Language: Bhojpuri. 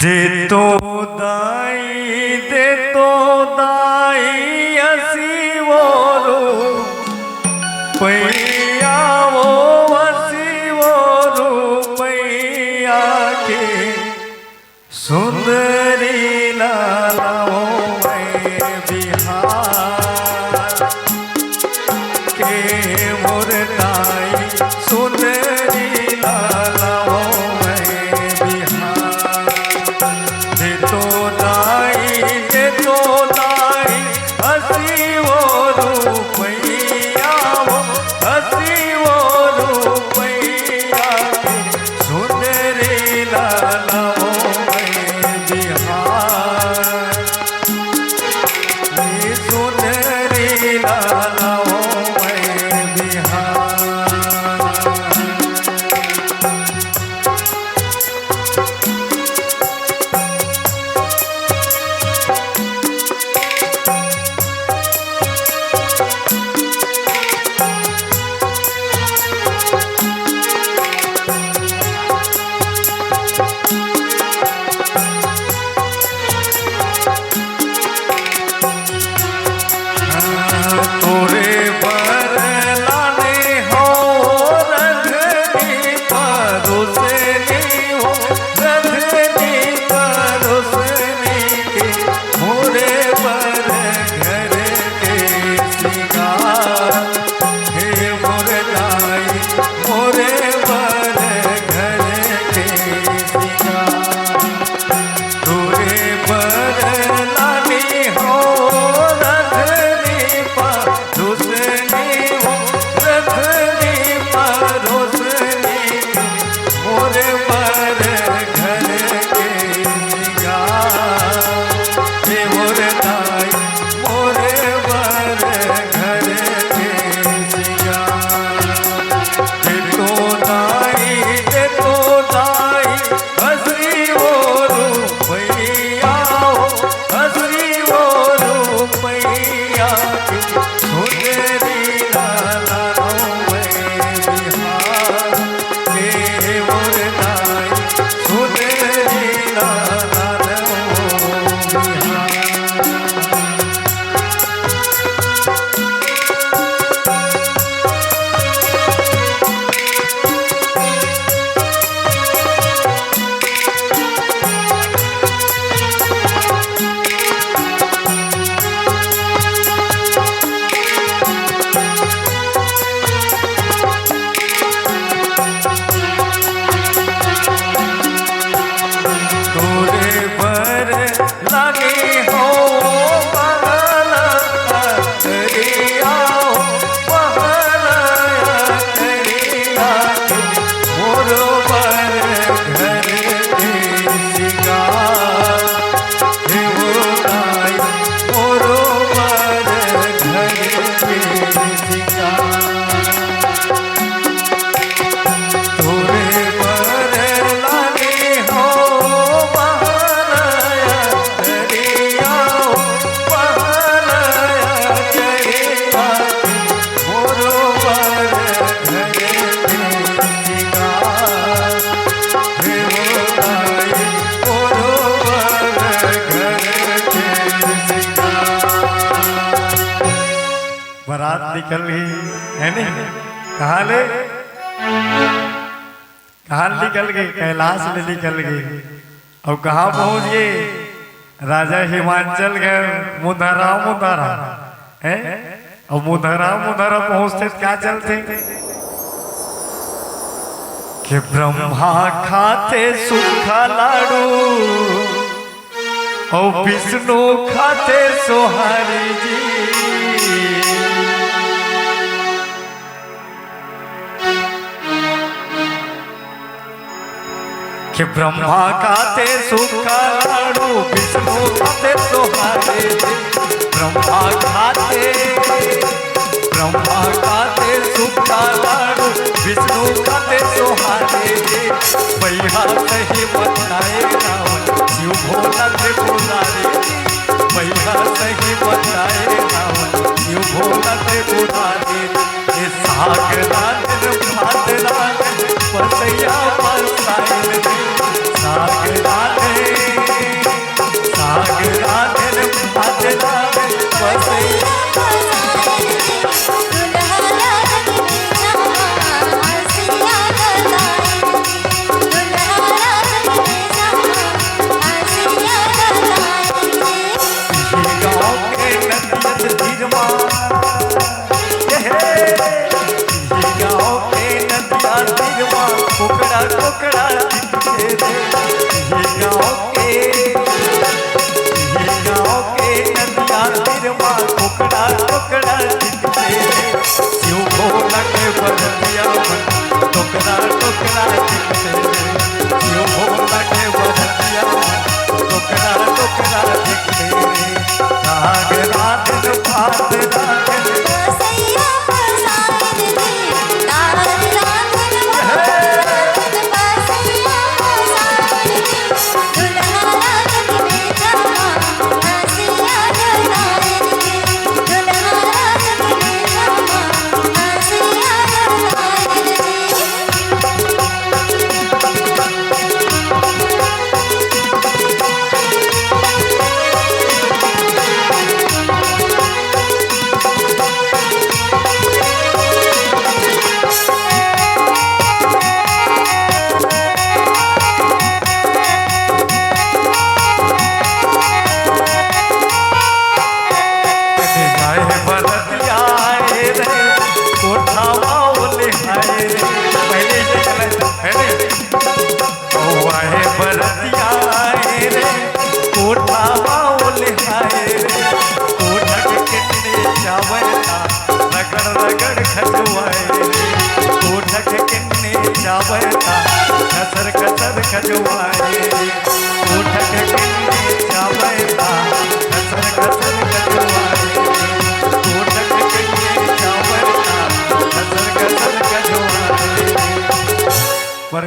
दे तो दाई असी वो रू पैया वो असी वो रू पैया के सुंदरी लालाओ मैं बिहार के मुरताई सुंदरी लालाओ मैं बिहार दे तो दाई हसी वो रूपैया वो हसी वो रूपैया के सुंदरी लालाओ मैं बिहार सुंदरी लालाओ मैं बिहार। बारात निकल गई है नहीं, कहाँ निकल गई? कैलाश में निकल गई। और कहाँ पहुंच गए? राजा हिमांचल गए मुधरा है। और मुधरा पहुंचते क्या चलते कि ब्रह्मा खाते सूखा लाडू और विष्णु खाते सोहारी जी। कि ब्रह्मा खाते सूखा लाडू विष्णु खाते सोहारी जी। ब्रह्मा खाते सूखा लाडू विष्णु खाते सोहारी जी। पैहा सही बताए रावण शिव भोला थे पुजारी। पैहा सही बताए रावण शिव भोला थे पुजारी। साग राजन भात राजन बसैया पर साग राधे टुकड़ा दिखते रे। ये गाँव के नदिया तिरवा टुकड़ा टुकड़ा दिखते रे। शिव भोला के बरतिया मन टुकड़ा टुकड़ा दिखते रे। शिव भोला के बरतिया मन टुकड़ा टुकड़ा दिखते रे। राग राधन भात राधन बसैया बसाइन दे तार राधन भात बसैया बसाइन दे दुल्हा रात में जामा हंसिया डराइन दे दुल्हा रात में जामा हंसिया डराइन दे। जाए बरतिया आए रे कोठा बाउले आए रे। पहले ये गलत है रे। ओ आए बरतिया आए रे कोठा बाउले आए रे। कोठा के किन्ने जावता रगड़ रगड़ खजवाए रे। कोठा के किन्ने जावता कसर कसर खजवाए रे। कोठा के किन्ने जावता कसर कसर खजवाए रे। कोठा के किन्ने जावता कसर कसर खजवाए रे। पर